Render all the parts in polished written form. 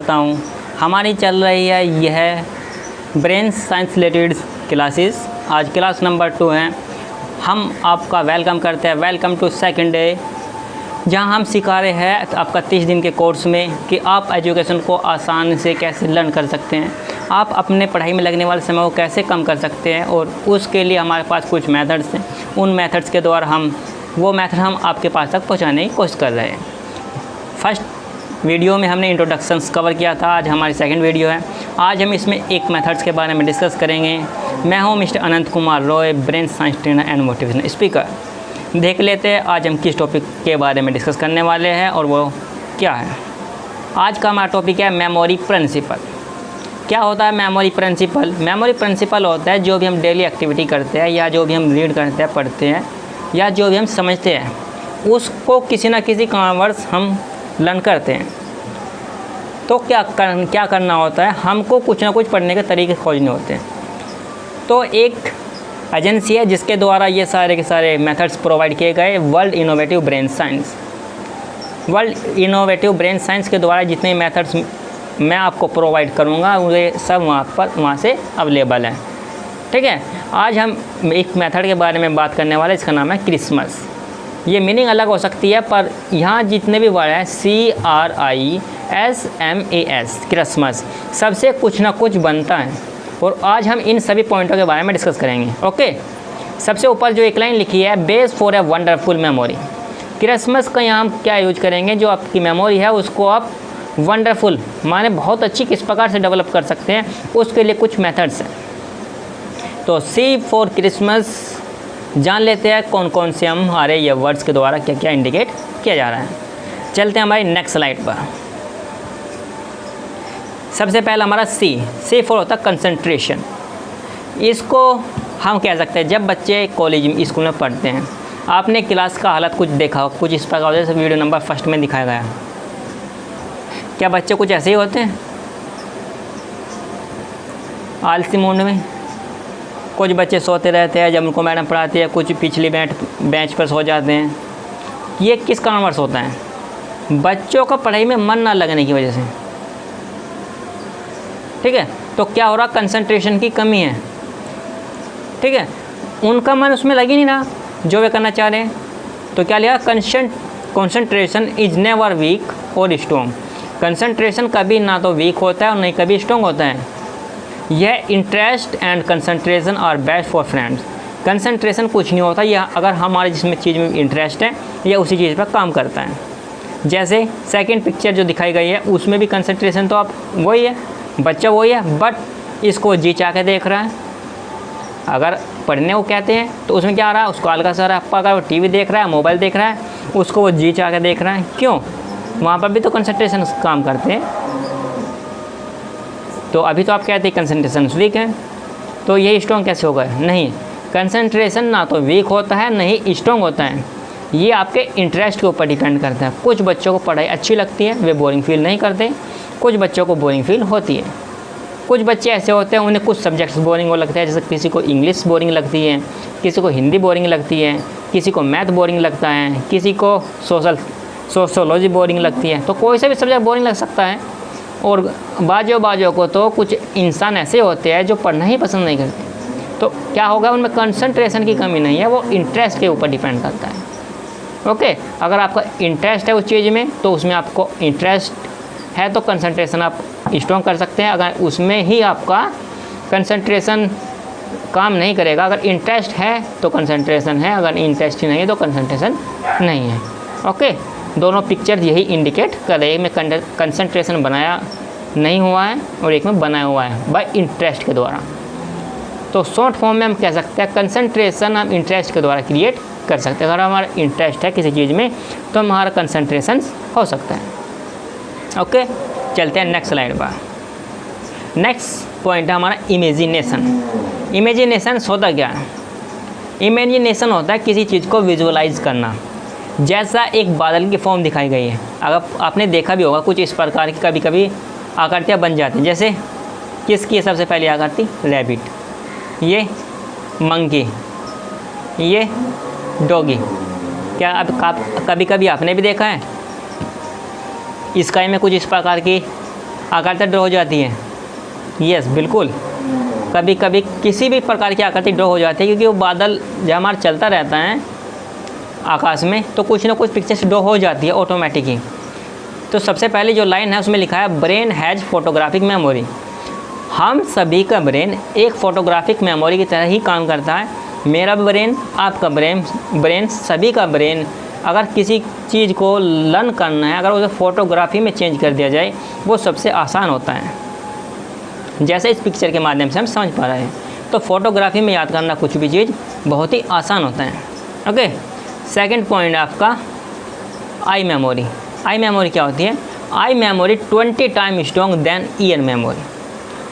करता हूँ। हमारी चल रही है यह ब्रेन साइंस रिलेटेड क्लासेस। आज क्लास नंबर 2 है। हम आपका वेलकम करते हैं। वेलकम टू सेकंड डे, जहां हम सिखा रहे हैं आपका 30 दिन के कोर्स में कि आप एजुकेशन को आसान से कैसे लर्न कर सकते हैं, आप अपने पढ़ाई में लगने वाले समय को कैसे कम कर सकते हैं। और उसके लिए हमारे पास कुछ मेथड्स हैं। उन मेथड्स के द्वारा हम आपके पास तक पहुंचाने की कोशिश कर रहे हैं। फर्स्ट वीडियो में हमने इंट्रोडक्शंस कवर किया था। आज हमारी सेकंड वीडियो है। आज हम इसमें एक मेथड्स के बारे में डिस्कस करेंगे। मैं हूं mister Anant Kumar Roy, brain science trainer and motivational speaker. देख लेते हैं आज हम किस टॉपिक के बारे में डिस्कस करने वाले हैं और वो क्या है। आज का हमारा टॉपिक है मेमोरी प्रिंसिपल। क्या होता है मेमोरी प्रिंसिपल? मेमोरी प्रिंसिपल होता है जो भी हम डेली एक्टिविटी करते हैं या जो भी हम रीड करते हैं, पढ़ते हैं या जो भी हम समझते हैं, उसको किसी न किसी कारणवश हम लर्न करते हैं। तो क्या करना होता है, हमको कुछ ना कुछ पढ़ने के तरीके खोजने होते हैं। तो एक एजेंसी है जिसके द्वारा ये सारे के सारे मेथड्स प्रोवाइड किए गए, world innovative brain science. World innovative brain science के द्वारा जितने मेथड्स मैं आपको प्रोवाइड करूँगा वे सब वहाँ से अवेलेबल हैं। ठीक है। आज हम एक मेथड के बारे में बात करने वाले, इसका नाम है क्रिसमस। ये मीनिंग अलग हो सकती है पर यहाँ जितने भी वर्ड हैं CRISMAS, क्रिसमस, सबसे कुछ ना कुछ बनता है। और आज हम इन सभी पॉइंटों के बारे में डिस्कस करेंगे। ओके। सबसे ऊपर जो एक लाइन लिखी है, base for a wonderful memory. Christmas का यहाँ हम क्या यूज करेंगे, जो आपकी मेमोरी है उसको आप वंडरफुल माने बहुत अच्छी किस प्रकार से डेवलप कर सकते हैं, उसके लिए कुछ मेथड्स हैं। तो C फॉर क्रिसमस जान लेते हैं कौन कौन से हमारे ये वर्ड्स के द्वारा क्या क्या इंडिकेट किया जा रहा है। चलते हैं हमारी नेक्स्ट स्लाइड पर। सबसे पहला हमारा C फॉर होता है कंसंट्रेशन। इसको हम कह सकते हैं जब बच्चे कॉलेज में, स्कूल में पढ़ते हैं, आपने क्लास का हालत कुछ देखा हो, कुछ इस प्रकार जैसे वीडियो नंबर 1 में दिखाया गया। क्या बच्चे कुछ ऐसे ही होते हैं आलसी मूड में? कुछ बच्चे सोते रहते हैं जब उनको मैडम पढ़ाती है, कुछ पिछली बेंच पर सो जाते हैं। ये किस कारणवश होता है? बच्चों का पढ़ाई में मन ना लगने की वजह से। ठीक है। तो क्या हो रहा, कंसंट्रेशन की कमी है। ठीक है। उनका मन उसमें लग ही नहीं रहा जो वे करना चाह रहे हैं। तो क्या लिया, कंसंट्रेशन इज नेवर वीक और स्ट्रॉन्ग। कंसंट्रेशन कभी ना तो वीक होता है और नहीं कभी स्ट्रॉन्ग होता है। यह interest and concentration are best for friends. Concentration कुछ नहीं होता, यह अगर हमारे जिसमें चीज़ में इंटरेस्ट है या उसी चीज़ पर काम करता है। जैसे सेकंड पिक्चर जो दिखाई गई है उसमें भी कंसंट्रेशन तो आप वही है, बच्चा वही है, बट इसको जी चाह के देख रहा है। अगर पढ़ने को कहते हैं तो उसमें क्या आ रहा है, उसको हल्का सा रहा है। अगर वो टीवी देख रहा है, मोबाइल देख रहा है, उसको वो जी चाह के देख रहा है। क्यों? वहाँ पर भी तो कंसंट्रेशन काम करते हैं। तो अभी तो आप कहते हैं कंसंट्रेशन वीक है, तो ये स्ट्रॉन्ग कैसे होगा? नहीं, कंसंट्रेशन ना तो वीक होता है नहीं स्ट्रॉन्ग होता है। ये आपके इंटरेस्ट के ऊपर डिपेंड करता है। कुछ बच्चों को पढ़ाई अच्छी लगती है, वे बोरिंग फील नहीं करते। कुछ बच्चों को बोरिंग फील होती है। कुछ बच्चे ऐसे होते हैं उन्हें कुछ सब्जेक्ट्स बोरिंग हो लगता है, जैसे किसी को इंग्लिश बोरिंग लगती है, किसी को हिंदी बोरिंग लगती है, किसी को मैथ बोरिंग लगता है, किसी को सोशोलॉजी बोरिंग लगती है। तो कोई सा भी सब्जेक्ट बोरिंग लग सकता है। और बाजों को तो कुछ इंसान ऐसे होते हैं जो पढ़ना ही पसंद नहीं करते। तो क्या होगा, उनमें कंसंट्रेशन की कमी नहीं है, वो इंटरेस्ट के ऊपर डिपेंड करता है। ओके। अगर आपका इंटरेस्ट है उस चीज़ में तो उसमें आपको इंटरेस्ट है तो कंसंट्रेशन आप स्ट्रॉन्ग कर सकते हैं। अगर उसमें ही आपका कंसंट्रेशन काम नहीं करेगा, अगर इंटरेस्ट है तो कंसंट्रेशन है, अगर इंटरेस्ट ही नहीं है तो कंसंट्रेशन नहीं है। ओके। दोनों पिक्चर यही इंडिकेट कर रहे हैं। एक में कंसंट्रेशन बनाया नहीं हुआ है और एक में बनाया हुआ है बाय इंटरेस्ट के द्वारा। तो शॉर्ट फॉर्म में हम कह सकते हैं कंसंट्रेशन हम इंटरेस्ट के द्वारा क्रिएट कर सकते हैं। अगर हमारा इंटरेस्ट है किसी चीज़ में तो हमारा कंसंट्रेशन हो सकता है। ओके। चलते हैं नेक्स्ट स्लाइड पर। नेक्स्ट पॉइंट है हमारा इमेजिनेशन। इमेजिनेशन होता क्या है? इमेजिनेशन होता है किसी चीज़ को विजुअलाइज करना। जैसा एक बादल की फॉर्म दिखाई गई है, अगर आपने देखा भी होगा कुछ इस प्रकार की कभी कभी आकृतियाँ बन जाती हैं। जैसे किसकी सबसे पहली आकृति? रैबिट, ये मंकी, ये डॉगी। क्या अब कभी कभी आपने भी देखा है स्काई में कुछ इस प्रकार की आकृति ड्रॉ हो जाती है? यस, बिल्कुल। कभी कभी किसी भी प्रकार की आकृति ड्रॉ हो जाती है, क्योंकि वो बादल जब हमारा चलता रहता है आकाश में तो कुछ ना कुछ पिक्चर्स ड्रॉ हो जाती है ऑटोमेटिक ही। तो सबसे पहले जो लाइन है उसमें लिखा है ब्रेन हैज़ फोटोग्राफिक मेमोरी। हम सभी का ब्रेन एक फ़ोटोग्राफिक मेमोरी की तरह ही काम करता है। मेरा ब्रेन, आपका ब्रेन, सभी का ब्रेन अगर किसी चीज़ को लर्न करना है, अगर उसे फ़ोटोग्राफी में चेंज कर दिया जाए, वो सबसे आसान होता है। जैसे इस पिक्चर के माध्यम से हम समझ पा रहे हैं। तो फ़ोटोग्राफी में याद करना कुछ भी चीज़ बहुत ही आसान होता है। ओके, सेकंड पॉइंट है आपका आई मेमोरी। आई मेमोरी क्या होती है? Eye memory 20 time strong than ear memory.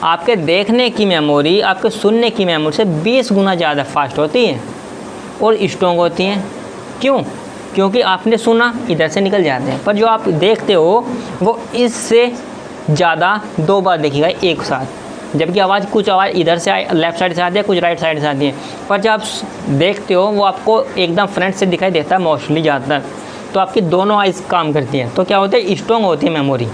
आपके देखने की मेमोरी आपके सुनने की मेमोरी से 20 गुना ज़्यादा फास्ट होती है और स्ट्रॉन्ग होती हैं। क्यों? क्योंकि आपने सुना, इधर से निकल जाते हैं, पर जो आप देखते हो वो इससे ज़्यादा 2 बार देखी गई एक साथ। जबकि कुछ आवाज़ इधर से लेफ़्ट साइड से आती है, कुछ राइट साइड से आती है, पर जब आप देखते हो वो आपको एकदम फ्रंट से दिखाई देता है मोस्टली ज़्यादातर। तो आपकी दोनों आइज़ काम करती हैं, तो क्या होता है? स्ट्रॉन्ग होती है मेमोरी।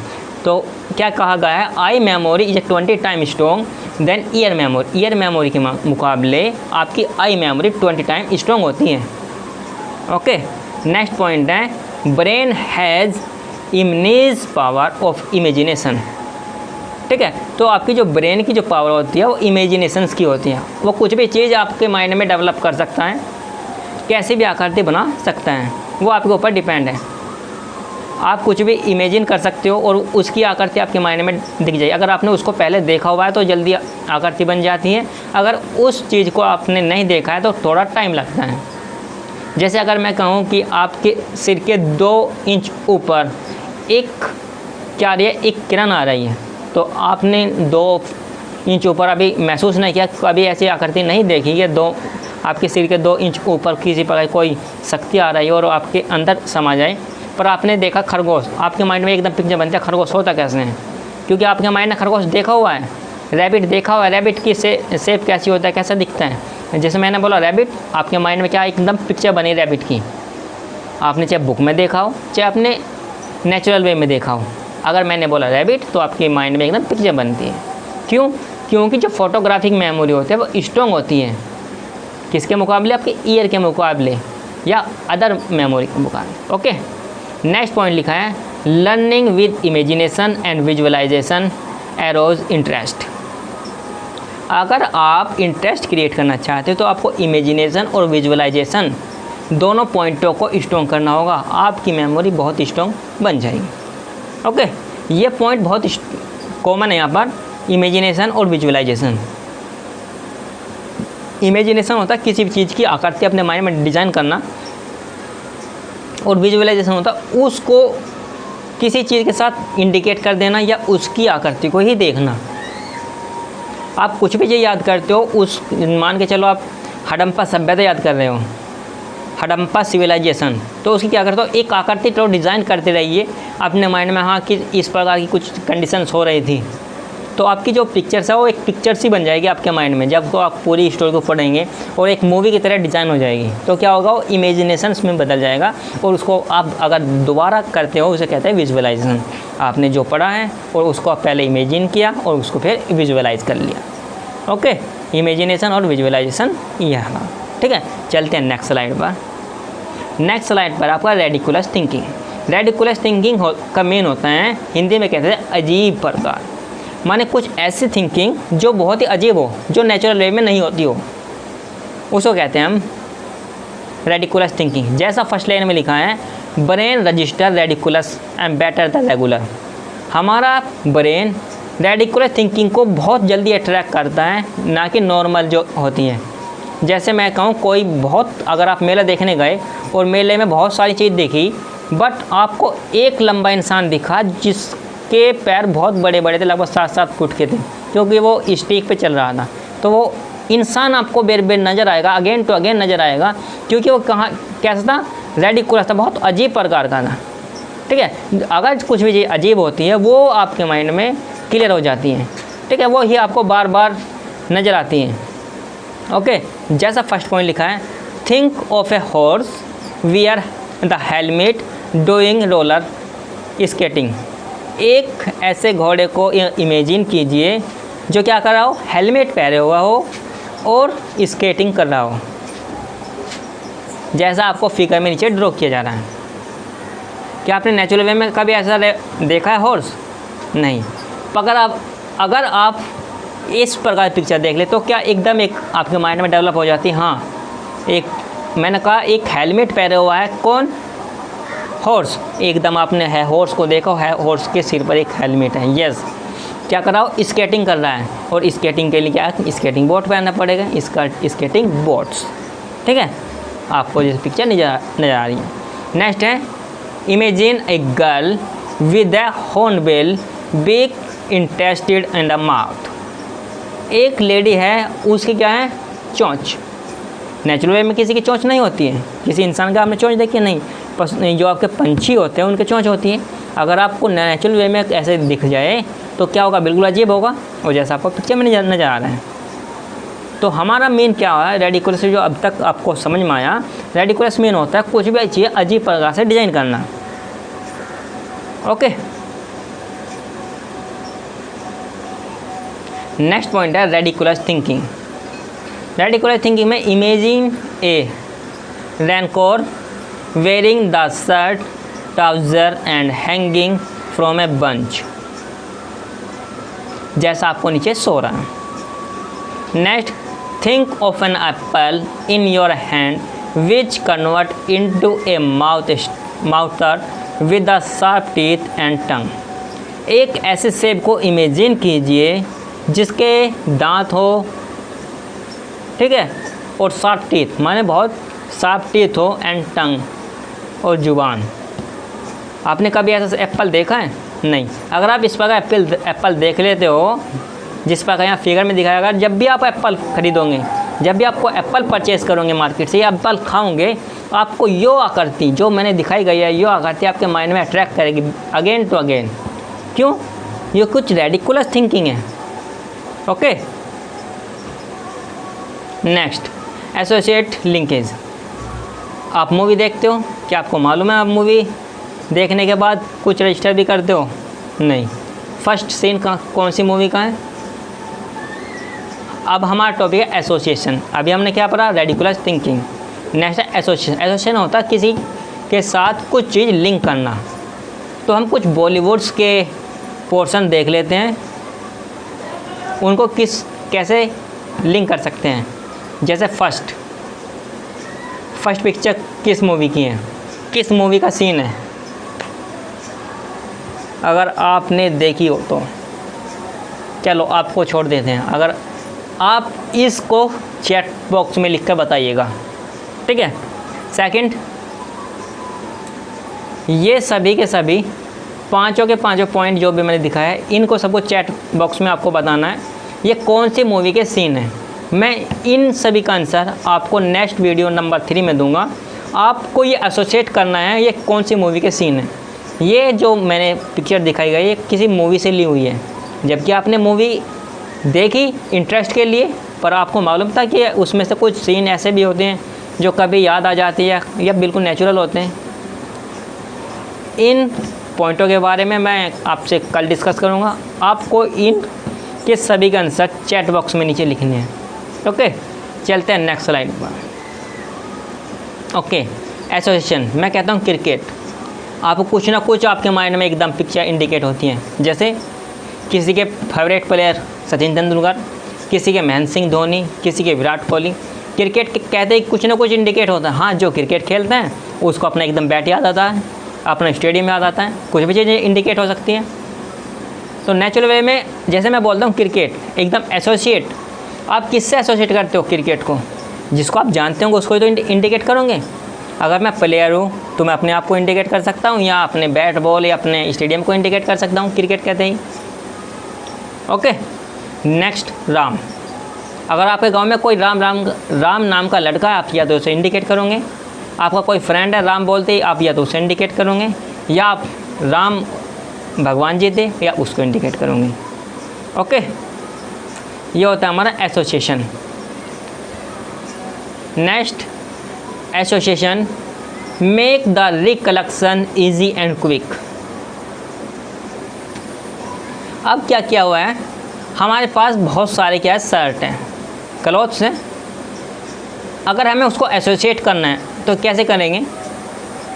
तो क्या कहा गया है? Eye memory is 20 time strong than ear memory. Ear memory के मुकाबले आपकी आई मेमोरी 20 टाइम स्ट्रॉन्ग होती है। ओके, नेक्स्ट पॉइंट है brain has immense power of imagination. ठीक है, तो आपकी जो ब्रेन की जो पावर होती है वो इमेजिनेशंस की होती है। वो कुछ भी चीज़ आपके माइंड में डेवलप कर सकता है, कैसी भी आकृति बना सकता है, वो आपके ऊपर डिपेंड है। आप कुछ भी इमेजिन कर सकते हो और उसकी आकृति आपके माइंड में दिख जाए। अगर आपने उसको पहले देखा हुआ है तो जल्दी आकृति बन जाती है, अगर उस चीज़ को आपने नहीं देखा है तो थोड़ा टाइम लगता है। जैसे अगर मैं कहूँ कि आपके सिर के 2 इंच ऊपर एक किरण आ रही है, तो आपने 2 इंच ऊपर अभी महसूस नहीं किया, कभी ऐसी आकृति नहीं देखी कि आपके सिर के 2 इंच ऊपर किसी प्रकार की कोई शक्ति आ रही है और आपके अंदर समा जाए। पर आपने देखा खरगोश, आपके माइंड में एकदम पिक्चर बनता है खरगोश होता कैसे है, क्योंकि आपके माइंड ने खरगोश देखा हुआ है, रैबिट देखा हुआ है। रैबिट की शेप कैसी होता है, कैसा दिखता है? जैसे मैंने बोला रैबिट, आपके माइंड में क्या एकदम पिक्चर बनी रैबिट की। आपने चाहे बुक में देखा हो, चाहे आपने नेचुरल वे में देखा हो, अगर मैंने बोला रैबिट तो आपके माइंड में एकदम पिक्चर बनती है। क्यों? क्योंकि जो फोटोग्राफिक मेमोरी होती है वो स्ट्रॉन्ग होती है। किसके मुकाबले? आपके ईयर के मुकाबले या अदर मेमोरी के मुकाबले। ओके, नेक्स्ट पॉइंट लिखा है learning with imagination and visualization arouse interest. अगर आप इंटरेस्ट क्रिएट करना चाहते हो तो आपको इमेजिनेशन और विजुअलाइजेशन दोनों पॉइंटों को स्ट्रॉन्ग करना होगा, आपकी मेमोरी बहुत स्ट्रॉन्ग बन जाएगी। ओके, ये पॉइंट बहुत कॉमन है यहाँ पर, इमेजिनेशन और विजुअलाइजेशन। इमेजिनेशन होता है किसी भी चीज़ की आकृति अपने माइंड में डिज़ाइन करना, और विजुअलाइजेशन होता है उसको किसी चीज़ के साथ इंडिकेट कर देना या उसकी आकृति को ही देखना। आप कुछ भी चीज़ याद करते हो, उस मान के चलो आप हडम्पा सभ्यता याद कर रहे हो, हडम्पा सिविलाइजेशन, तो उसकी क्या करते हो? एक आकृति तो डिज़ाइन करते रहिए अपने माइंड में, हाँ कि इस प्रकार की कुछ कंडीशंस हो रही थी, तो आपकी जो पिक्चर्स है वो एक पिक्चर सी बन जाएगी आपके माइंड में। जब तो आप पूरी स्टोरी को पढ़ेंगे और एक मूवी की तरह डिज़ाइन हो जाएगी, तो क्या होगा? वो इमेजिनेशंस में बदल जाएगा और उसको आप अगर दोबारा करते हो उसे कहते हैं विजुअलाइजेशन। आपने जो पढ़ा है और उसको आप पहले इमेजिन किया और उसको फिर विजुअलाइज कर लिया। ओके, इमेजिनेशन और विजुअलाइजेशन यह है। ठीक है, चलते हैं नेक्स्ट स्लाइड पर। नेक्स्ट स्लाइड पर आपका रेडिकुलस थिंकिंग। रेडिकुलस थिंकिंग का मेन होता है, हिंदी में कहते हैं अजीब प्रकार, माने कुछ ऐसी थिंकिंग जो बहुत ही अजीब हो, जो नेचुरल वे में नहीं होती हो, उसको कहते हैं हम रेडिकुलस थिंकिंग। जैसा फर्स्ट लाइन में लिखा है brain register ridiculous and better the regular. हमारा ब्रेन रेडिकुलस थिंकिंग को बहुत जल्दी अट्रैक्ट करता है, ना कि नॉर्मल जो होती हैं। जैसे मैं कहूँ कोई बहुत, अगर आप मेला देखने गए और मेले में बहुत सारी चीज़ देखी, बट आपको एक लंबा इंसान दिखा जिसके पैर बहुत बड़े बड़े थे, लगभग 7-7 फुट के थे, क्योंकि वो स्टिक पे चल रहा था, तो वो इंसान आपको बेर बेर नज़र आएगा, अगेन टू अगेन नज़र आएगा, क्योंकि वो कहाँ कैसा था? रेडिकुलस था, बहुत अजीब प्रकार का था। ठीक है, अगर कुछ भी चीज़ अजीब होती है वो आपके माइंड में क्लियर हो जाती हैं। ठीक है, वो ही आपको बार बार नज़र आती हैं। ओके, जैसा फर्स्ट पॉइंट लिखा है think of a horse wear the helmet doing roller skating. एक ऐसे घोड़े को इमेजिन कीजिए जो क्या कर रहा हो, हेलमेट पहने हुआ हो और स्केटिंग कर रहा हो, जैसा आपको फिगर में नीचे ड्रॉ किया जा रहा है। क्या आपने नेचुरल वे में कभी ऐसा देखा है हॉर्स? नहीं। अगर आप इस प्रकार की पिक्चर देख ले तो क्या एकदम एक आपके माइंड में डेवलप हो जाती है, हाँ एक मैंने कहा एक हेलमेट पहने हुआ है, कौन? हॉर्स। एकदम आपने है हॉर्स को देखा है, हॉर्स के सिर पर एक हेलमेट है। यस। क्या कर रहा हो? स्केटिंग कर रहा है, और स्केटिंग के लिए क्या है, स्केटिंग बोर्ड पहनना पड़ेगा, स्केटिंग बोर्ड्स। ठीक है, आपको जैसे पिक्चर नज़र आ रही है। नेक्स्ट है imagine a girl with a hornbill big interested in the mouth. एक लेडी है, उसकी क्या है, चोंच। नेचुरल वे में किसी की चोंच नहीं होती है, किसी इंसान का आपने चोंच देखी है? नहीं। जो आपके पंछी होते हैं उनके चोंच होती है। अगर आपको नेचुरल वे में ऐसे दिख जाए तो क्या होगा, बिल्कुल अजीब होगा, और जैसा आपको पिक्चर में नज़र आ रहा है। तो हमारा मेन क्या हुआ है, रेडिकुलस जो अब तक आपको समझ में आया, रेडिकुलस मेन होता है कुछ भी चीज़ अजीब प्रकार से डिज़ाइन करना। ओके, नेक्स्ट पॉइंट है रेडिकुलस थिंकिंग। रेडिकुलस थिंकिंग में imagine a rancour wearing the shirt trouser and hanging from a bunch, जैसा आपको नीचे सो रहा है। Next, think of an apple in your hand which convert into a mouther with the sharp teeth and tongue. एक ऐसे सेब को इमेजिन कीजिए जिसके दांत हो, ठीक है, और शार्प टीथ, माने बहुत शार्प टीथ हो, एंड टंग, और जुबान। आपने कभी ऐसा एप्पल देखा है? नहीं। अगर आप इस प्रकार एप्पल देख लेते हो जिस प्रकार यहाँ फिगर में दिखाया गया, जब भी आप एप्पल खरीदोगे, जब भी आपको एप्पल परचेज़ करोगे मार्केट से, या एप्पल खाओगे, आपको यो आकृति जो मैंने दिखाई गई है, यो आकृति आपके माइंड में अट्रैक्ट करेगी अगेन टू अगेन। क्यों? ये कुछ रेडिकुलस थिंकिंग है। Okay, next, associate linkage. आप मूवी देखते हो, क्या आपको मालूम है आप मूवी देखने के बाद कुछ रजिस्टर भी करते हो? नहीं। फर्स्ट सीन का कौन सी मूवी का है? अब हमारा टॉपिक है एसोसिएशन। अभी हमने क्या पढ़ा? Ridiculous thinking. नेक्स्ट है एसोसिएशन। एसोसिएशन होता है किसी के साथ कुछ चीज़ लिंक करना। तो हम कुछ बॉलीवुड्स के पोर्शन देख लेते हैं, उनको कैसे लिंक कर सकते हैं। जैसे फर्स्ट पिक्चर किस मूवी की है, किस मूवी का सीन है, अगर आपने देखी हो तो चलो आपको छोड़ देते हैं, अगर आप इसको चैट बॉक्स में लिख कर बताइएगा, ठीक है। सेकंड, ये सभी के सभी पांचों के पांचों पॉइंट जो भी मैंने दिखाया है, इनको सबको चैट बॉक्स में आपको बताना है ये कौन सी मूवी के सीन है। मैं इन सभी का आंसर आपको नेक्स्ट वीडियो नंबर 3 में दूंगा। आपको ये एसोसिएट करना है ये कौन सी मूवी के सीन है। ये जो मैंने पिक्चर दिखाई गई ये किसी मूवी से ली हुई है, जबकि आपने मूवी देखी इंटरेस्ट के लिए, पर आपको मालूम था कि उसमें से कुछ सीन ऐसे भी होते हैं जो कभी याद आ जाती है या बिल्कुल नेचुरल होते हैं। इन पॉइंटों के बारे में मैं आपसे कल डिस्कस करूँगा। आपको इन के सभी का आंसर चैट बॉक्स में नीचे लिखने हैं। ओके, चलते हैं नेक्स्ट स्लाइड पर। Okay, association. मैं कहता हूँ क्रिकेट। आपको कुछ ना कुछ आपके माइंड में एकदम पिक्चर इंडिकेट होती हैं, जैसे किसी के फेवरेट प्लेयर सचिन तेंदुलकर, किसी के महेंद्र सिंह धोनी, किसी के विराट कोहली। क्रिकेट कहते ही कुछ ना कुछ इंडिकेट होता है। हाँ, जो क्रिकेट खेलते हैं उसको अपना एकदम बैट याद आता है, अपना स्टेडियम याद आता है, कुछ भी चीज़ें इंडिकेट हो सकती हैं। तो नेचुरल वे में जैसे मैं बोलता हूँ क्रिकेट एकदम एसोसिएट, आप किससे एसोसिएट करते हो क्रिकेट को? जिसको आप जानते होंगे उसको ही तो इंडिकेट करोगे। अगर मैं प्लेयर हूँ तो मैं अपने आप को इंडिकेट कर सकता हूँ, या अपने बैट बॉल या अपने स्टेडियम को इंडिकेट कर सकता हूँ क्रिकेट कहते ही। Okay, next, Ram. अगर आपके गांव में कोई राम नाम का लड़का है, आप या तो उसे इंडिकेट करोगे। आपका कोई फ्रेंड है, राम बोलते ही आप या तो उसे इंडिकेट करोगे, या आप राम भगवान जी थे या उसको इंडिकेट करोगे। ओके, ये होता है हमारा association. Next, association make the recollection easy and quick. अब क्या किया हुआ है, हमारे पास बहुत सारे क्या है शर्ट हैं, क्लॉथ्स हैं। अगर हमें उसको एसोसिएट करना है तो कैसे करेंगे,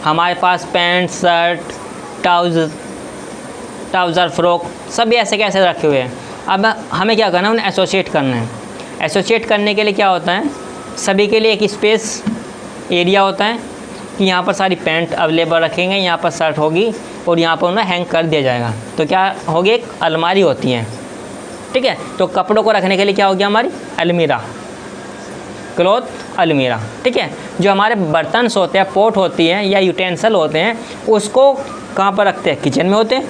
हमारे पास पैंट, शर्ट, ट्राउज़र, फ्रॉक सभी ऐसे कैसे रखे हुए हैं। अब हमें क्या करना है, उन्हें एसोसिएट करना है। एसोसिएट करने के लिए क्या होता है, सभी के लिए एक स्पेस एरिया होता है कि यहाँ पर सारी पैंट अवेलेबल रखेंगे, यहाँ पर शर्ट होगी और यहाँ पर उन्हें हैंग कर दिया जाएगा। तो क्या होगी, एक अलमारी होती है, ठीक है। तो कपड़ों को रखने के लिए क्या हो गया, हमारी अलमीरा, क्लॉथ अलमीरा, ठीक है। जो हमारे बर्तन होते हैं, पोट होती हैं या यूटेंसिल होते हैं, उसको कहाँ पर रखते हैं, किचन में होते हैं।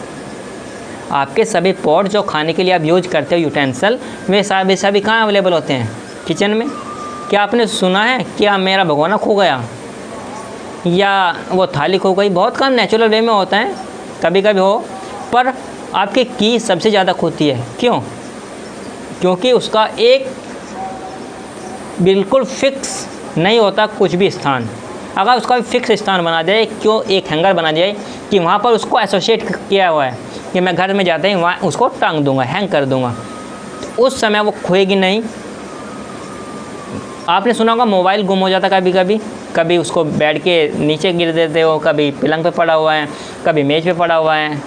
आपके सभी पॉट जो खाने के लिए आप यूज करते हो यूटेंसिल, वे सभी कहाँ अवेलेबल होते हैं, किचन में। क्या आपने सुना है क्या मेरा भगोना खो गया या वो थाली खो गई, बहुत कम नेचुरल वे में होता है, कभी कभी हो, पर आपकी की सबसे ज़्यादा खोती है। क्यों? क्योंकि उसका एक बिल्कुल फिक्स नहीं होता कुछ भी स्थान। अगर उसका फिक्स स्थान बना जाए, क्यों एक हैंगर बना जाए कि वहाँ पर उसको एसोसिएट किया हुआ है कि मैं घर में जाते ही वहाँ उसको टांग दूँगा, हैंग कर दूँगा, तो उस समय वो खोएगी नहीं। आपने सुना होगा मोबाइल गुम हो जाता कभी उसको बेड के नीचे गिर देते हो, कभी पलंग पे पड़ा हुआ है, कभी मेज़ पे पड़ा हुआ है,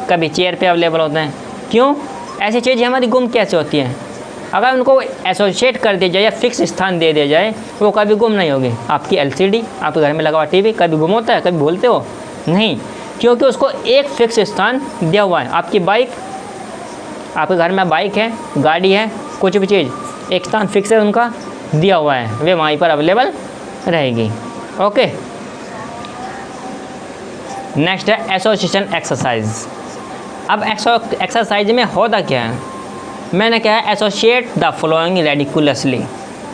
कभी चेयर पे अवेलेबल होते हैं। क्यों? ऐसी चीज़ें हमारी गुम कैसे होती हैं? अगर उनको एसोसिएट कर दिया जाए या फिक्स स्थान दे दिया जाए, वो कभी गुम नहीं होगी। आपकी LCD, आपके घर में लगा हुआ TV कभी गुम होता है, कभी भूलते हो नहीं, क्योंकि उसको एक फिक्स स्थान दिया हुआ है। आपकी बाइक, आपके घर में बाइक है, गाड़ी है, कुछ भी चीज़, एक स्थान फिक्स है उनका दिया हुआ है, वे वहीं पर अवेलेबल रहेगी। ओके, नेक्स्ट है एसोसिएशन एक्सरसाइज। अब एक्सरसाइज में होता क्या है, मैंने क्या है, associate the following ridiculously.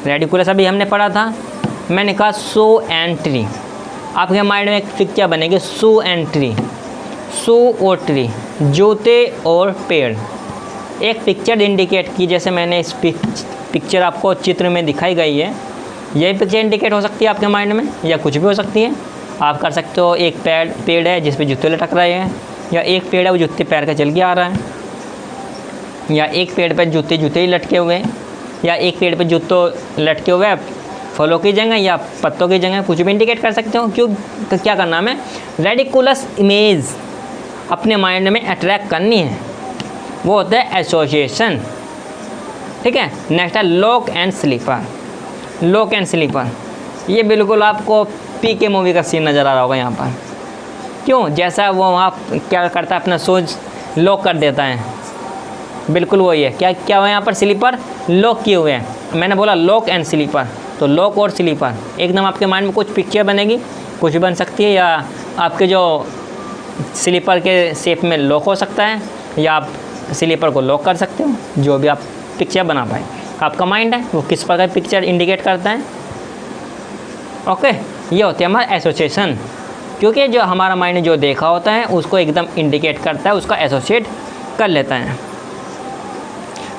Ridiculous अभी हमने पढ़ा था, मैंने कहा शू एंड ट्री। आपके माइंड में एक पिक्चर बनेगी, शू एंड ट्री, शू और ट्री, जूते और पेड़। एक पिक्चर इंडिकेट की, जैसे मैंने इस पिक्चर आपको चित्र में दिखाई गई है, यही पिक्चर इंडिकेट हो सकती है आपके माइंड में, या कुछ भी हो सकती है। आप कर सकते हो एक पेड़ है जिस पे जूते लटक रहे हैं, या एक पेड़ है वो जूते पैर का चल के आ रहा है, या एक पेड़ पे जूते ही लटके हुए हैं, या एक पेड़ पे जूते लटके हुए हैं फलों की जगह या पत्तों की जगह, कुछ भी इंडिकेट कर सकते हो। क्यों? तो क्या करना है, रेडिकुलस इमेज अपने माइंड में अट्रैक्ट करनी है, वो होता है एसोसिएशन, ठीक है। नेक्स्ट है lock and sleeper. Lock and sleeper, ये बिल्कुल आपको PK मूवी का सीन नज़र आ रहा होगा यहाँ पर। क्यों? जैसा वो वहाँ क्या करता है, अपना शूज लॉक कर देता है, बिल्कुल वही है। क्या हुआ यहाँ पर, स्लीपर लॉक किए हुए हैं। मैंने बोला लॉक एंड स्लीपर, तो लॉक और स्लीपर एकदम आपके माइंड में कुछ पिक्चर बनेगी, कुछ भी बन सकती है, या आपके जो स्लीपर के शेप में लॉक हो सकता है, या आप स्लीपर को लॉक कर सकते हो, जो भी आप पिक्चर बना पाए। आपका माइंड है वो किस प्रकार पिक्चर इंडिकेट करता है। ओके, ये होती है हमारा एसोसिएशन, क्योंकि जो हमारा माइंड ने जो देखा होता है उसको एकदम इंडिकेट करता है, उसका एसोसिएट कर लेता है।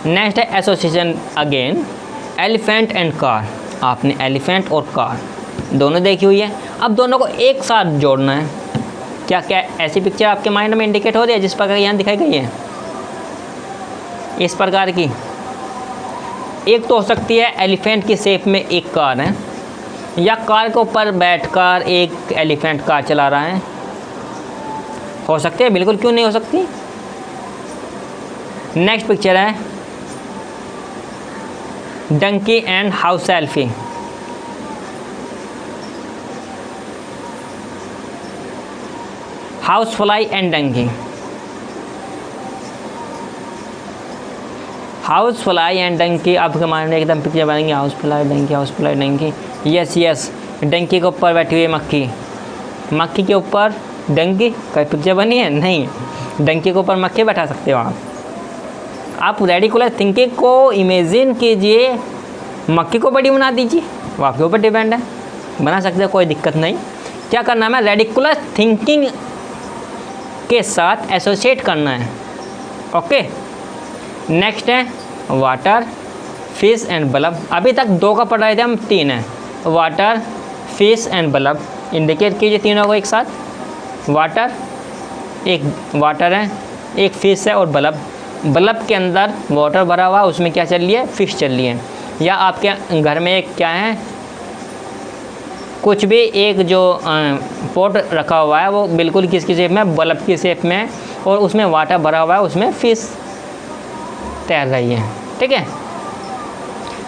नेक्स्ट है association again, elephant and car. आपने एलिफेंट और कार दोनों देखी हुई है, अब दोनों को एक साथ जोड़ना है। क्या ऐसी पिक्चर आपके माइंड में इंडिकेट हो रही है जिस प्रकार यहाँ दिखाई गई है, इस प्रकार की? एक तो हो सकती है एलिफेंट की शेप में एक कार है, या कार के ऊपर बैठकर एक एलिफेंट कार चला रहा है, हो सकती है, बिल्कुल क्यों नहीं हो सकती। नेक्स्ट पिक्चर है donkey and house selfie. House fly and donkey. House fly and donkey, आपके माइंड में एकदम पिक्चर बनेंगे, house fly donkey, house fly donkey. Yes, donkey के ऊपर बैठी हुई है मक्खी, मक्खी के ऊपर डंकी, कोई पिक्चर बनी है? नहीं, डंकी के ऊपर मक्खी बैठा सकते हो आप रेडिकुलर थिंकिंग को इमेजिन कीजिए, मक्खी को बड़ी बना दीजिए, वो आपके ऊपर डिपेंड है, बना सकते हो, कोई दिक्कत नहीं। क्या करना है, रेडिकुलर थिंकिंग के साथ एसोसिएट करना है। ओके, नेक्स्ट है वाटर, फिश एंड बल्ब। अभी तक 2 का पढ़ रहे थे हम, 3 है, water, fish and bulb. Indicate कीजिए तीनों को एक साथ। वाटर, एक वाटर है, एक फ़िश है और बल्ब, बल्ब के अंदर वाटर भरा हुआ, उसमें क्या चल रही है, फ़िश चल रही है। या आपके घर में एक क्या है, कुछ भी एक जो पॉट रखा हुआ है वो बिल्कुल किसकी शेप में, बल्ब की शेप में, और उसमें वाटर भरा हुआ है, उसमें फ़िश तैर रही है। ठीक है।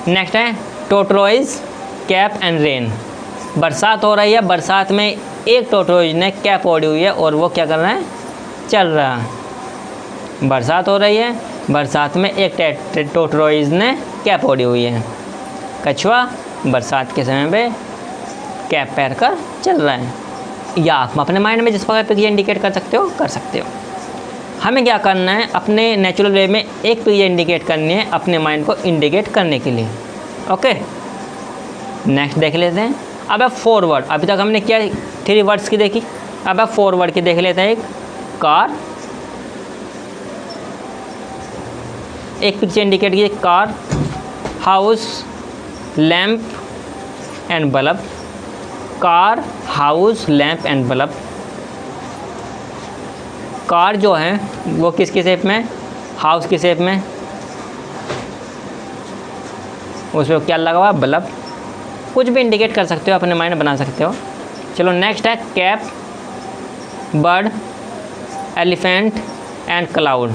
नेक्स्ट है टोटरोइज, कैप एंड रेन। बरसात हो रही है, बरसात में एक टोटरोइज ने कैप ओढ़ी हुई है और वो क्या कर रहा है, चल रहा है। बरसात हो रही है, बरसात में एक टोटरोइज ने कैप ओढ़ी हुई है। कछुआ बरसात के समय पे कैप पहन कर चल रहा है। या आप अपने माइंड में जिस प्रकार पिक्चर इंडिकेट कर सकते हो, कर सकते हो। हमें क्या करना है, अपने नेचुरल वे में एक पिक्चर इंडिकेट करनी है अपने माइंड को इंडिकेट करने के लिए। ओके, नेक्स्ट देख लेते हैं। अब है फॉरवर्ड। अभी तक हमने क्या 3 वर्ड्स की देखी, अब है फॉरवर्ड की देख लेते हैं। एक कार, एक पिक्चर इंडिकेट की, car, house, lamp and bulb. Car, house, lamp and bulb. Car जो है वो किसकी शेप में, हाउस की शेप में, उसमें क्या लगा हुआ, बल्ब। कुछ भी इंडिकेट कर सकते हो, अपने माइंड बना सकते हो। चलो नेक्स्ट है cap, bird, elephant and cloud.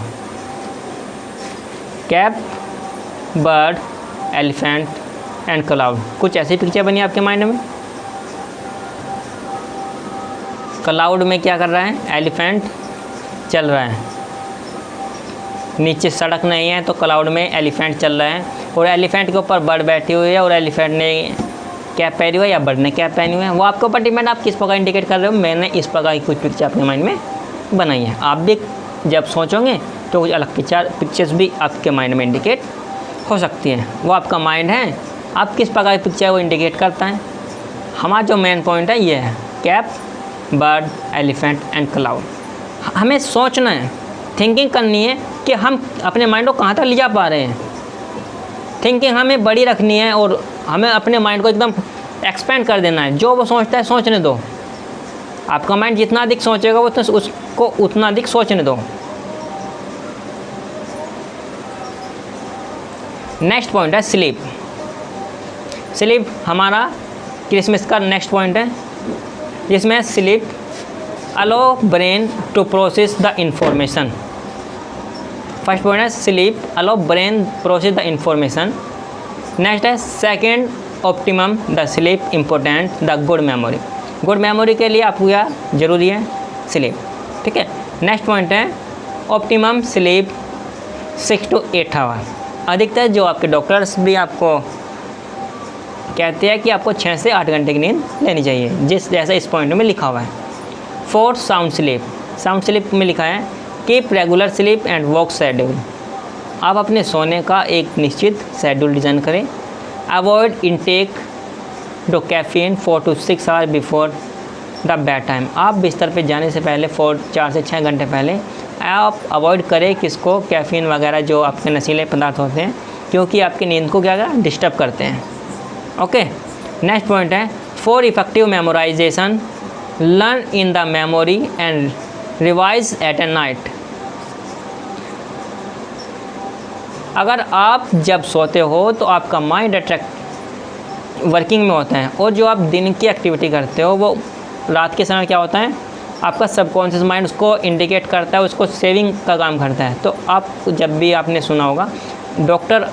Cap, bird, elephant and cloud. कुछ ऐसी पिक्चर बनी आपके माइंड में। क्लाउड में क्या कर रहा है, एलिफेंट चल रहा है, नीचे सड़क नहीं है तो क्लाउड में एलिफेंट चल रहा है, और एलिफेंट के ऊपर बर्ड बैठी हुई है, और एलिफेंट ने कैप पहनी हुई है या बर्ड ने कैप पहनी हुई है। वो आपके ऊपर डिपेंड, आप किस प्रकार इंडिकेट कर रहे हो। मैंने इस प्रकार की कुछ पिक्चर अपने माइंड में बनाई है। आप भी जब सोचोगे तो कुछ अलग पिक्चर्स भी आपके माइंड में इंडिकेट हो सकती हैं। वो आपका माइंड है, आप किस प्रकार की पिक्चर वो इंडिकेट करता है। हमारा जो मेन पॉइंट है ये है, cap, bird, elephant and cloud. हमें सोचना है, थिंकिंग करनी है कि हम अपने माइंड को कहाँ तक ले जा पा रहे हैं। थिंकिंग हमें बड़ी रखनी है और हमें अपने माइंड को एकदम एक्सपेंड कर देना है। जो वो सोचता है सोचने दो। आपका माइंड जितना अधिक सोचेगा वो उसको उतना अधिक सोचने दो। नेक्स्ट पॉइंट है स्लीप। स्लीप हमारा क्रिसमस का नेक्स्ट पॉइंट है, जिसमें sleep allow brain to process the information. First point है sleep allow brain process the information. Next है second optimum the sleep important the good memory. Good memory के लिए आपको क्या ज़रूरी है, स्लीप। ठीक है। नेक्स्ट पॉइंट है ऑप्टिमम स्लीप 6 to 8 आवर। अधिकतर जो आपके डॉक्टर्स भी आपको कहते हैं कि आपको 6 से 8 घंटे की नींद लेनी चाहिए, जिस जैसा इस पॉइंट में लिखा हुआ है। Fourth sound sleep. Sound sleep में लिखा है keep regular sleep and work schedule. आप अपने सोने का एक निश्चित शेड्यूल डिज़ाइन करें। Avoid intake do caffeine 4 to 6 hour before the bed time. आप बिस्तर पे जाने से पहले 4 से 6 घंटे पहले आप अवॉइड करें किसको, कैफ़ीन वगैरह जो आपके नशीले पदार्थ होते हैं, क्योंकि आपकी नींद को क्या डिस्टर्ब करते हैं। ओके। नेक्स्ट पॉइंट है for effective memorisation learn in the memory and revise eight A night. अगर आप जब सोते हो तो आपका माइंड अट्रैक्ट वर्किंग में होता है, और जो आप दिन की एक्टिविटी करते हो वो रात के समय क्या होता है, आपका सबकॉन्शियस माइंड उसको इंडिकेट करता है, उसको सेविंग का काम करता है। तो आप जब भी आपने सुना होगा डॉक्टर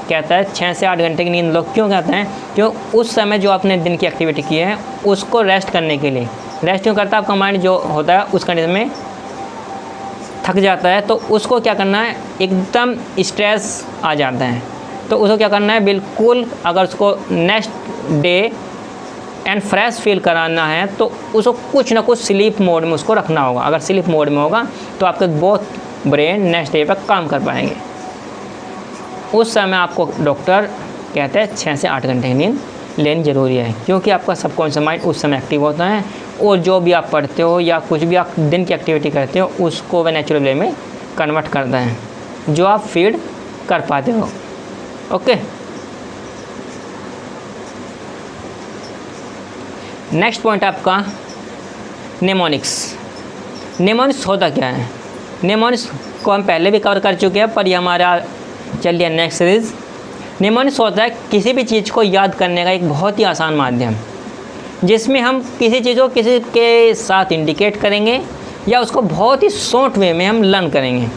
कहता है 6 से 8 घंटे की नींद लो। क्यों कहते हैं, क्यों उस समय जो आपने दिन की एक्टिविटी की है उसको रेस्ट करने के लिए। रेस्ट क्यों करता है, आपका माइंड जो होता है उस कंडीशन में थक जाता है, तो उसको क्या करना है, एकदम स्ट्रेस आ जाता है, तो उसको क्या करना है, बिल्कुल अगर उसको next day and fresh feel कराना है तो उसको कुछ ना कुछ स्लीप मोड में उसको रखना होगा। अगर स्लीप मोड में होगा तो आपके बहुत ब्रेन नेक्स्ट डे पर काम कर पाएंगे। उस समय आपको डॉक्टर कहते हैं 6 से 8 घंटे की नींद लेनी ज़रूरी है, क्योंकि आपका सबकॉन्शियस माइंड उस समय एक्टिव होता है, और जो भी आप पढ़ते हो या कुछ भी आप दिन की एक्टिविटी करते हो उसको वह नेचुरल वे में कन्वर्ट करता है, जो आप फीड कर पाते हो। ओके। नेक्स्ट पॉइंट आपका नेमोनिक्स। नेमोनिक्स होता क्या है, निमोनिक्स को हम पहले भी कवर कर चुके हैं, पर ये हमारा चलिए नेक्स्ट सीरीज़। निमोनिक्स होता है किसी भी चीज़ को याद करने का एक बहुत ही आसान माध्यम, जिसमें हम किसी चीज़ को किसी के साथ इंडिकेट करेंगे या उसको बहुत ही शॉर्ट वे में हम लर्न करेंगे।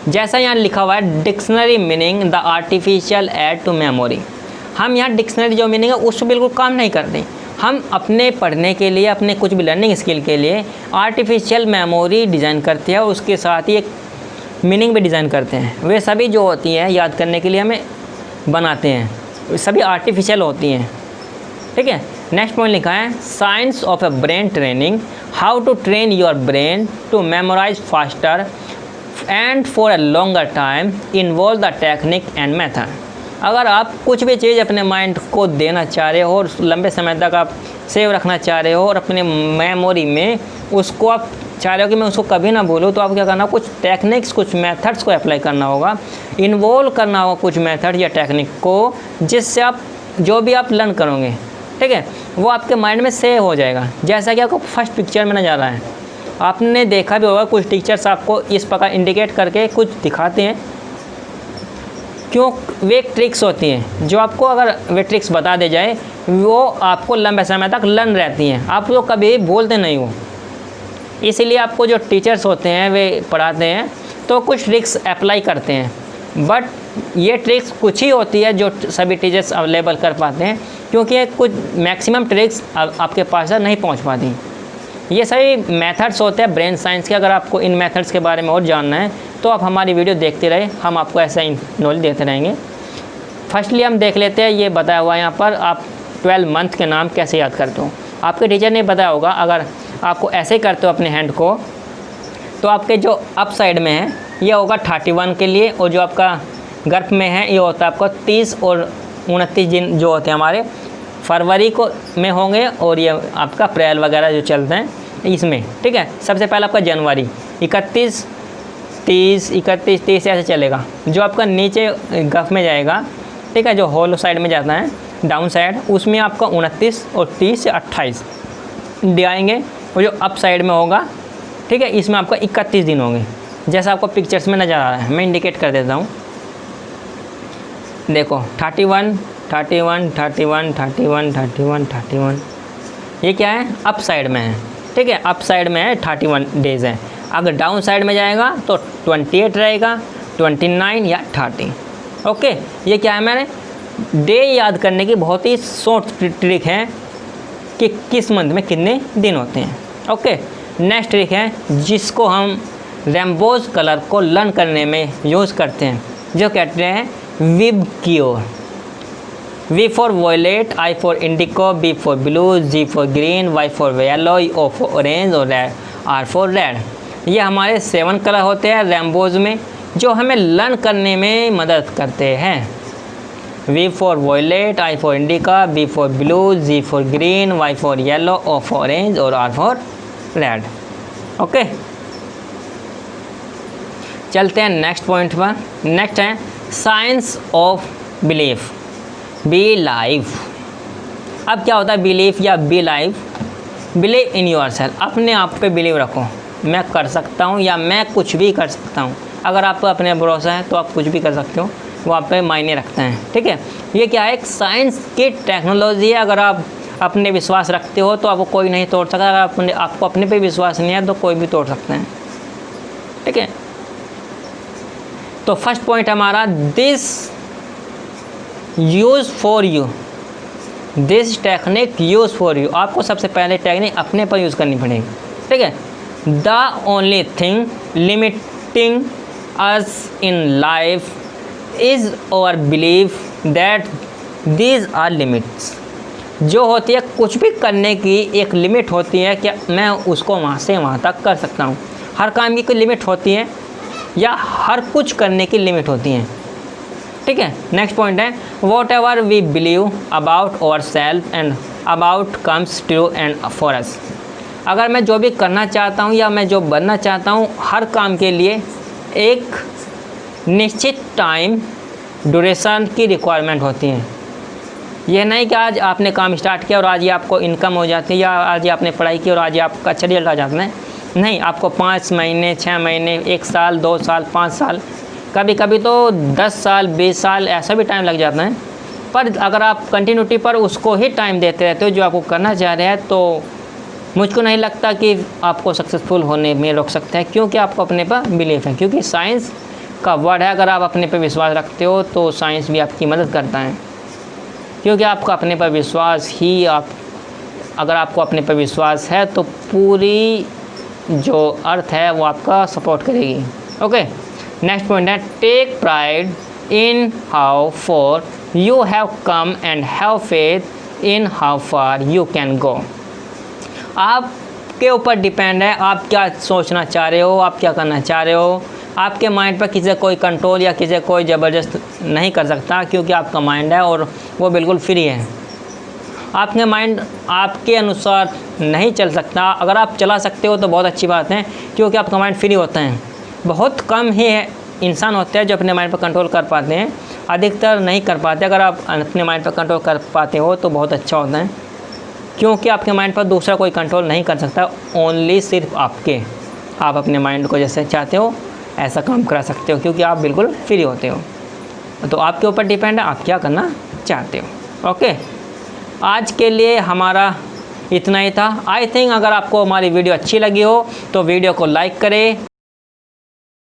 जैसा यहाँ लिखा हुआ है dictionary meaning the artificial aid to memory. हम यहाँ डिक्शनरी जो मीनिंग है उसको बिल्कुल काम नहीं करते। हम अपने पढ़ने के लिए, अपने कुछ भी लर्निंग स्किल के लिए आर्टिफिशियल मेमोरी डिज़ाइन करते हैं और उसके साथ ही एक मीनिंग भी डिज़ाइन करते हैं। वे सभी जो होती हैं याद करने के लिए हमें बनाते हैं, सभी आर्टिफिशियल होती हैं। ठीक है, नेक्स्ट पॉइंट लिखा है science of a brain training, how to train your brain to memorize faster and for a longer time involve the technique and method. अगर आप कुछ भी चीज़ अपने माइंड को देना चाह रहे हो और लंबे समय तक आप सेव रखना चाह रहे हो और अपने मेमोरी में उसको आप चाह रहे हो कि मैं उसको कभी ना भूलूँ, तो आप क्या करना, कुछ टेक्निक्स, कुछ मेथड्स को अप्लाई करना होगा, इन्वॉल्व करना होगा कुछ मेथड या टेक्निक को, जिससे आप जो भी आप लर्न करोगे, ठीक है, वो आपके माइंड में सेव हो जाएगा। जैसा कि आपको फर्स्ट पिक्चर में नजर आ रहा है, आपने देखा भी होगा कुछ टीचर्स आपको इस प्रकार इंडिकेट करके कुछ दिखाते हैं। क्यों? वे ट्रिक्स होती हैं जो आपको, अगर वे ट्रिक्स बता दे जाए, वो आपको लंबे समय तक लर्न रहती हैं, आप वो कभी बोलते नहीं हो। इसीलिए आपको जो टीचर्स होते हैं वे पढ़ाते हैं तो कुछ ट्रिक्स अप्लाई करते हैं, बट ये ट्रिक्स कुछ ही होती है जो सभी टीचर्स अवेलेबल कर पाते हैं, क्योंकि कुछ मैक्सिमम ट्रिक्स आपके पास नहीं पहुंच पाती। ये सभी मेथड्स होते हैं ब्रेन साइंस के। अगर आपको इन मेथड्स के बारे में और जानना है तो आप हमारी वीडियो देखते रहे, हम आपको ऐसा ही नॉलेज देते रहेंगे। फर्स्टली हम देख लेते हैं, ये बताया हुआ है यहाँ पर, आप 12 मंथ के नाम कैसे याद करते हो। आपके टीचर ने बताया होगा, अगर आपको ऐसे करते हो अपने हैंड को, तो आपके जो अप साइड में है ये होगा 31 के लिए, और जो आपका गर्भ में है ये होता है आपको 30 और 29 दिन जो होते हैं हमारे फरवरी को में होंगे, और ये आपका अप्रैल वगैरह जो चलते हैं इसमें। ठीक है, सबसे पहले आपका जनवरी 31, 30, 31, 30 ऐसे चलेगा। जो आपका नीचे गर्भ में जाएगा, ठीक है, जो होलो साइड में जाता है डाउन साइड, उसमें आपका 29 और 30 से 28 डे आएंगे, और जो अप साइड में होगा, ठीक है, इसमें आपका 31 दिन होंगे, जैसा आपको पिक्चर्स में नज़र आ रहा है। मैं इंडिकेट कर देता हूँ, देखो 31, 31, 31, 31, 31, 31, ये क्या है, अप साइड में है। ठीक है, अप साइड में है 31 डेज़ है। अगर डाउन साइड में जाएगा तो 28 रहेगा, 29 या 30। ओके, ये क्या है, मैंने डे याद करने की बहुत ही शॉर्ट ट्रिक है कि किस मंथ में कितने दिन होते हैं। ओके, नेक्स्ट ट्रिक है जिसको हम रेम्बोज कलर को लर्न करने में यूज़ करते हैं, जो कहते हैं विब cure. V for violet, I for indigo, B for blue, G for green, Y for yellow, O for orange और R for red। ये हमारे 7 कलर होते हैं रेम्बोज में, जो हमें लर्न करने में मदद करते हैं। V for violet, I for indigo, B for blue, G for green, Y for yellow, O for orange और R for red। ओके, चलते हैं नेक्स्ट पॉइंट पर। नेक्स्ट है science of belief, be life. अब क्या होता है बिलीफ या be life? Believe in yourself, अपने आप पे बिलीव रखो, मैं कर सकता हूँ या मैं कुछ भी कर सकता हूँ। अगर आपको अपने भरोसा है तो आप कुछ भी कर सकते हो, वो आप पे मायने रखते हैं। ठीक है, ये क्या है, एक साइंस की टेक्नोलॉजी है। अगर आप अपने विश्वास रखते हो तो आपको कोई नहीं तोड़ सकता। अगर आपको अपने पे विश्वास नहीं है तो कोई भी तोड़ सकते हैं। ठीक है, तो फर्स्ट पॉइंट हमारा, this use for you, this technique use for you. आपको सबसे पहले टेक्निक अपने पर यूज़ करनी पड़ेगी। ठीक है, the only thing limiting us in life is our belief that these are limits. जो होती है कुछ भी करने की एक लिमिट होती है कि मैं उसको वहाँ से वहाँ तक कर सकता हूँ। हर काम की कोई लिमिट होती है, या हर कुछ करने की लिमिट होती है। ठीक है, नेक्स्ट पॉइंट है whatever we believe about our self and about comes true and for us. अगर मैं जो भी करना चाहता हूँ या मैं जो बनना चाहता हूँ, हर काम के लिए एक निश्चित टाइम ड्यूरेशन की रिक्वायरमेंट होती है। यह नहीं कि आज आपने काम स्टार्ट किया और आज ही आपको इनकम हो जाती है, या आज ही आपने पढ़ाई की और आज ही आपका अच्छा रिजल्ट आ जाता है। नहीं, आपको 5 महीने, 6 महीने, 1 साल, 2 साल, 5 साल, कभी कभी तो 10 साल, 20 साल ऐसा भी टाइम लग जाता है। पर अगर आप कंटिन्यूटी पर उसको ही टाइम देते रहते हो जो आपको करना चाह रहे हैं, तो मुझको नहीं लगता कि आपको सक्सेसफुल होने में रोक सकता है, क्योंकि आपको अपने पर बिलीफ है। क्योंकि साइंस का वर्ड है, अगर आप अपने पर विश्वास रखते हो तो साइंस भी आपकी मदद करता है। क्योंकि आपको अपने पर विश्वास ही अगर आपको अपने पर विश्वास है तो पूरी जो अर्थ है वो आपका सपोर्ट करेगी। ओके, नेक्स्ट पॉइंट है take pride in how far you have come and have faith in how far you can go. आपके ऊपर डिपेंड है आप क्या सोचना चाह रहे हो, आप क्या करना चाह रहे हो। आपके माइंड पर किसी कोई कंट्रोल या किसी कोई ज़बरदस्त नहीं कर सकता, क्योंकि आपका माइंड है और वो बिल्कुल फ्री है। आपके माइंड आपके अनुसार नहीं चल सकता। अगर आप चला सकते हो तो बहुत अच्छी बात है, क्योंकि आपका माइंड फ्री होता है। बहुत कम ही इंसान होते हैं जो अपने माइंड पर कंट्रोल कर पाते हैं, अधिकतर नहीं कर पाते। अगर आप अपने माइंड पर कंट्रोल कर पाते हो तो बहुत अच्छा होता है, क्योंकि आपके माइंड पर दूसरा कोई कंट्रोल नहीं कर सकता, ओनली सिर्फ आप अपने माइंड को जैसे चाहते हो ऐसा काम करा सकते हो, क्योंकि आप बिल्कुल फ्री होते हो। तो आपके ऊपर डिपेंड है आप क्या करना चाहते हो। ओके, आज के लिए हमारा इतना ही था। आई थिंक अगर आपको हमारी वीडियो अच्छी लगी हो तो वीडियो को लाइक करें।